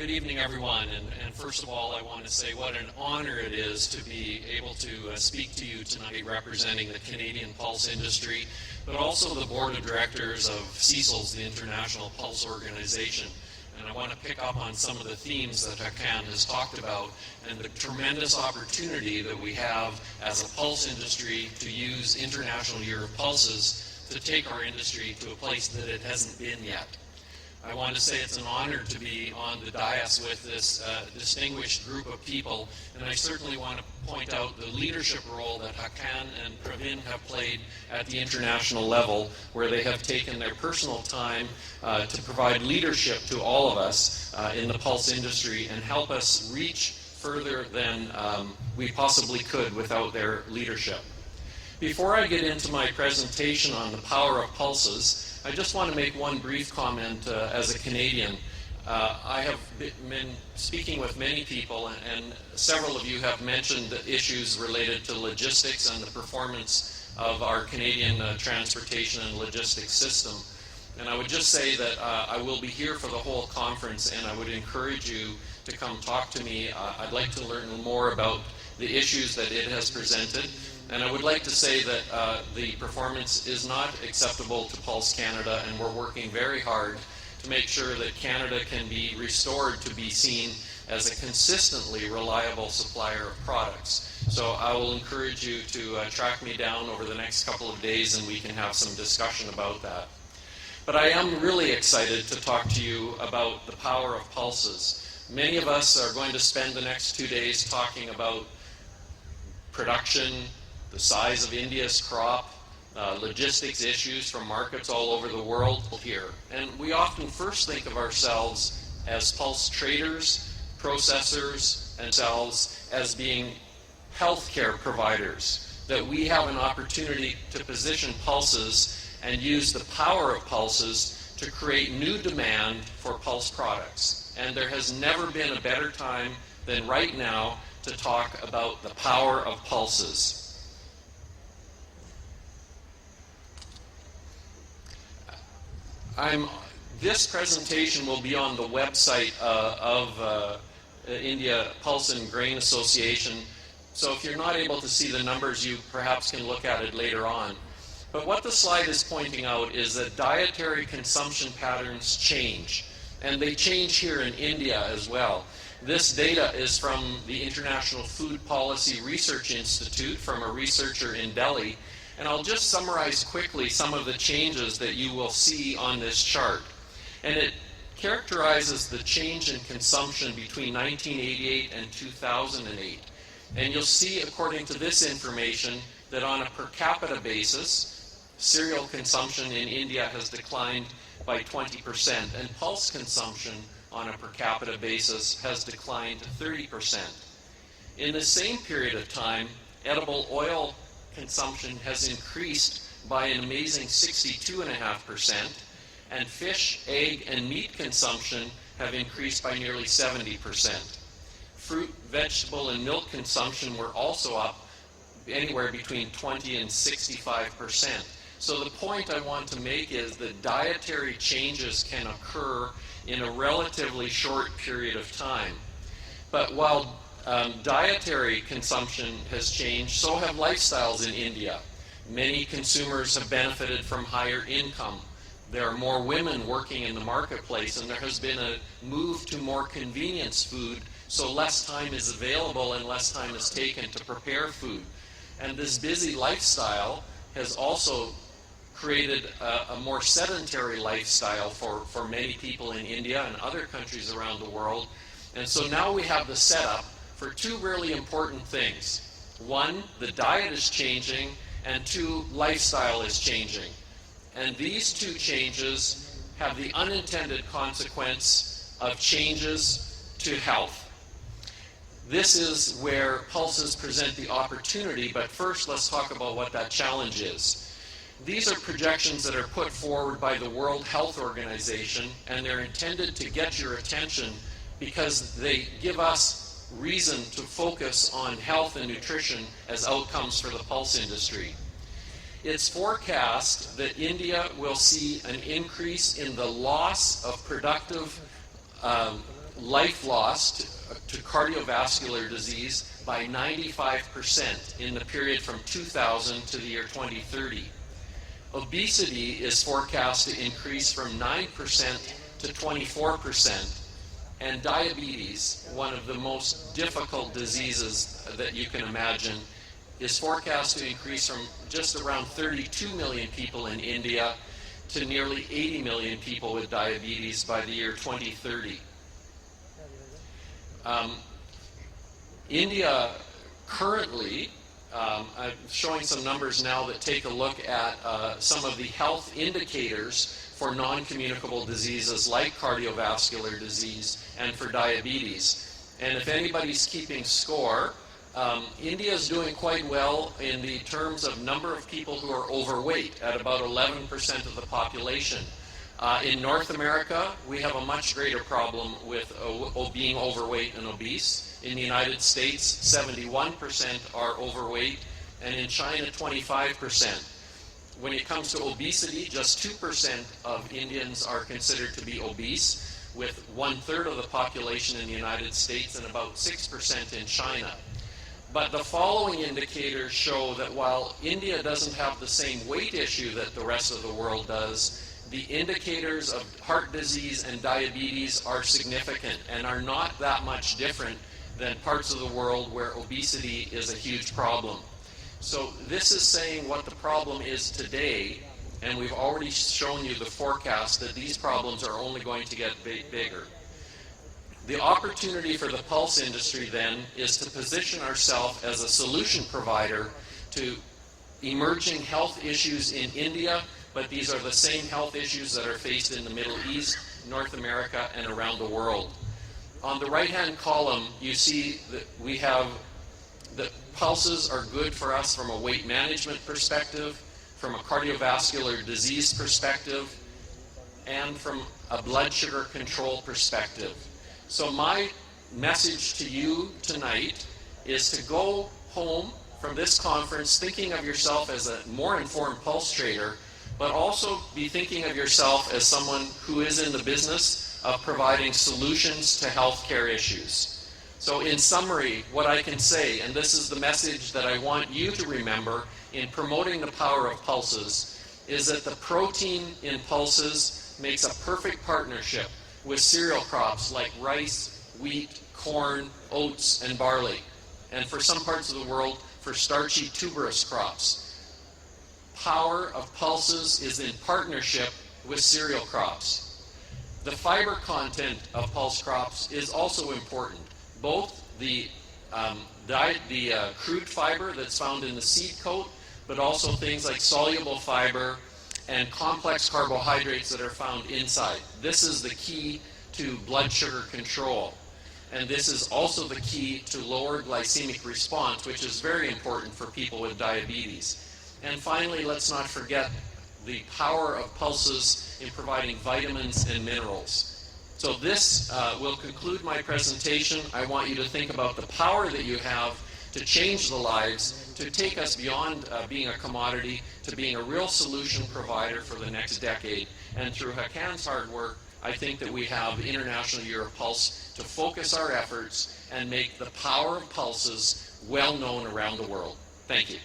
Good evening, everyone. And first of all, I want to say what an honor it is to be able to speak to you tonight representing the Canadian pulse industry, but also the board of directors of CSILS, the International Pulse Organization. And I want to pick up on some of the themes that Hakan has talked about and the tremendous opportunity that we have as a pulse industry to use International Year of Pulses to take our industry to a place that it hasn't been yet. I want to say it's an honor to be on the dais with this distinguished group of people, and I certainly want to point out the leadership role that Hakan and Pravin have played at the international level, where they have taken their personal time to provide leadership to all of us in the pulse industry and help us reach further than we possibly could without their leadership. Before I get into my presentation on the power of pulses, I just want to make one brief comment as a Canadian. I have been speaking with many people, and several of you have mentioned issues related to logistics and the performance of our Canadian transportation and logistics system. And I would just say that I will be here for the whole conference, and I would encourage you to come talk to me. I'd like to learn more about the issues that it has presented. And I would like to say that the performance is not acceptable to Pulse Canada, and we're working very hard to make sure that Canada can be restored to be seen as a consistently reliable supplier of products. So I will encourage you to track me down over the next couple of days, and we can have some discussion about that. But I am really excited to talk to you about the power of pulses. Many of us are going to spend the next 2 days talking about production, the size of India's crop, logistics issues from markets all over the world here. And we often first think of ourselves as pulse traders, processors, and ourselves as being healthcare providers, that we have an opportunity to position pulses and use the power of pulses to create new demand for pulse products. And there has never been a better time than right now to talk about the power of pulses. This presentation will be on the website of India Pulse and Grain Association, so if you're not able to see the numbers, you perhaps can look at it later on. But what the slide is pointing out is that dietary consumption patterns change, and they change here in India as well. This data is from the International Food Policy Research Institute, from a researcher in Delhi. And I'll just summarize quickly some of the changes that you will see on this chart. And it characterizes the change in consumption between 1988 and 2008. And you'll see, according to this information, that on a per capita basis, cereal consumption in India has declined by 20%, and pulse consumption on a per capita basis has declined 30%. In the same period of time, edible oil consumption has increased by an amazing 62.5%, and fish, egg, and meat consumption have increased by nearly 70%. Fruit, vegetable, and milk consumption were also up anywhere between 20 and 65%. So the point I want to make is that dietary changes can occur in a relatively short period of time. But while dietary consumption has changed, so have lifestyles in India. Many consumers have benefited from higher income. There are more women working in the marketplace, and there has been a move to more convenience food, so less time is available and less time is taken to prepare food. And this busy lifestyle has also created a more sedentary lifestyle for many people in India and other countries around the world. And so now we have the setup for two really important things. One, the diet is changing, and two, lifestyle is changing. And these two changes have the unintended consequence of changes to health. This is where pulses present the opportunity, but first let's talk about what that challenge is. These are projections that are put forward by the World Health Organization, and they're intended to get your attention because they give us reason to focus on health and nutrition as outcomes for the pulse industry. It's forecast that India will see an increase in the loss of productive life lost to cardiovascular disease by 95% in the period from 2000 to the year 2030. Obesity is forecast to increase from 9% to 24%, and diabetes, one of the most difficult diseases that you can imagine, is forecast to increase from just around 32 million people in India to nearly 80 million people with diabetes by the year 2030. India currently, I'm showing some numbers now that take a look at some of the health indicators for non-communicable diseases like cardiovascular disease and for diabetes. And if anybody's keeping score, India is doing quite well in the terms of number of people who are overweight at about 11% of the population. In North America, we have a much greater problem with being overweight and obese. In the United States, 71% are overweight, and in China, 25%. When it comes to obesity, just 2% of Indians are considered to be obese, with 1/3 of the population in the United States and about 6% in China. But the following indicators show that while India doesn't have the same weight issue that the rest of the world does, the indicators of heart disease and diabetes are significant and are not that much different than parts of the world where obesity is a huge problem. So this is saying what the problem is today, and we've already shown you the forecast that these problems are only going to get bigger. The opportunity for the pulse industry then is to position ourselves as a solution provider to emerging health issues in India, but these are the same health issues that are faced in the Middle East, North America, and around the world. On the right-hand column, you see that we have that pulses are good for us from a weight management perspective, from a cardiovascular disease perspective, and from a blood sugar control perspective. So my message to you tonight is to go home from this conference thinking of yourself as a more informed pulse trader, but also be thinking of yourself as someone who is in the business of providing solutions to healthcare issues. So in summary, what I can say, and this is the message that I want you to remember in promoting the power of pulses, is that the protein in pulses makes a perfect partnership with cereal crops like rice, wheat, corn, oats, and barley. And for some parts of the world, for starchy tuberous crops. Power of pulses is in partnership with cereal crops. The fiber content of pulse crops is also important. Both the crude fiber that's found in the seed coat, but also things like soluble fiber and complex carbohydrates that are found inside. This is the key to blood sugar control. And this is also the key to lower glycemic response, which is very important for people with diabetes. And finally, let's not forget the power of pulses in providing vitamins and minerals. So this will conclude my presentation. I want you to think about the power that you have to change the lives, to take us beyond being a commodity to being a real solution provider for the next decade. And through Hakan's hard work, I think that we have the International Year of Pulse to focus our efforts and make the power of pulses well known around the world. Thank you.